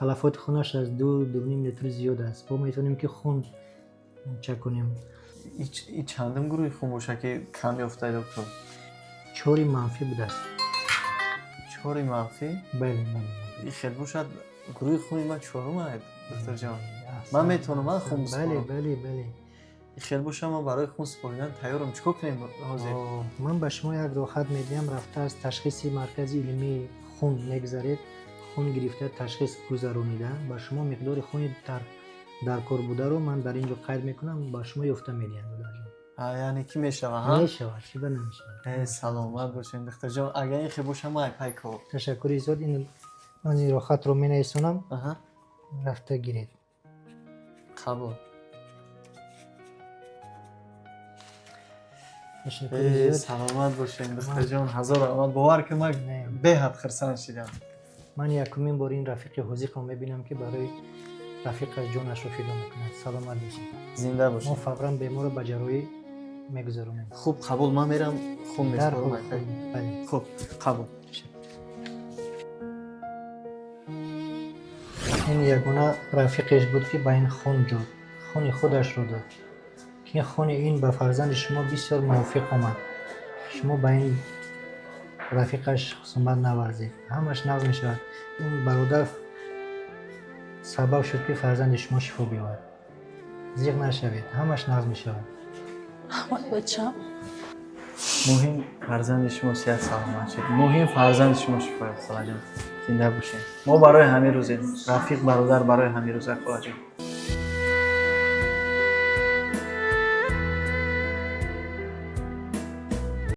تلفات خونش از 2.5 لیتر زیاد است. ما میتونیم که خون چک کنیم. این چندم گروه خون باشه که کم یافته دکتر؟ 4 منفی بوده است. 4 منفی؟ بله. این خیلی باشد گروه خونی من 4 اومد دکتر جان. من میتونم خون بسپارم؟ بله. خیلی باشه ما برای خون سپردن تیارم. چیکار کنیم حاضر؟ من به شما یک راحت میدیم، رفته از تشخیص مرکزی علمی خون میگذارید، خون گرفته تشخیص گذرونیده، با شما مقدار خون در کار بوده رو من در اینجا قید میکنم، با شما یافته میدیم. یعنی کی میشوه ها؟ میشود، چی بنا میشود. سلامت باشین دکتر جان. اگر این خیلی باشه ما پیکو. تشکر زیاد. من این راحت رو می نویسونم، رفته گیرید. قبول. سلامت باشین دکتر جان. هزار رحمت. باور که من به حد خرسان شدم. من یکمین بار این رفیق حوزیق رو میبینم که برای رفیقش جانش رو فدا میکنه. سلامت باشین. زنده باشین. ما فورا بیمار رو به جراحی میگذارونیم. خوب قبول. من میرم خون میسپارم. بله. خوب قبول. این یگانه رفیقش بود که به این خون داد، خون خودش رو داد که خون این به فرزند شما بسیار موافق آمد. شما به این رفیقش خصومت نورزید، همش نقض می شود. این برادر سبب شد که فرزند شما شفا بیاورد. زیغ نشوید، همش نقض می شود. احمد بچم مهم فرزند شما صحت سلامت شد. مهم فرزند شما شفا یابد. خدا جان زنده باشین. ما برای همین روزیم. رفیق برادر برای همین روز خدا جان.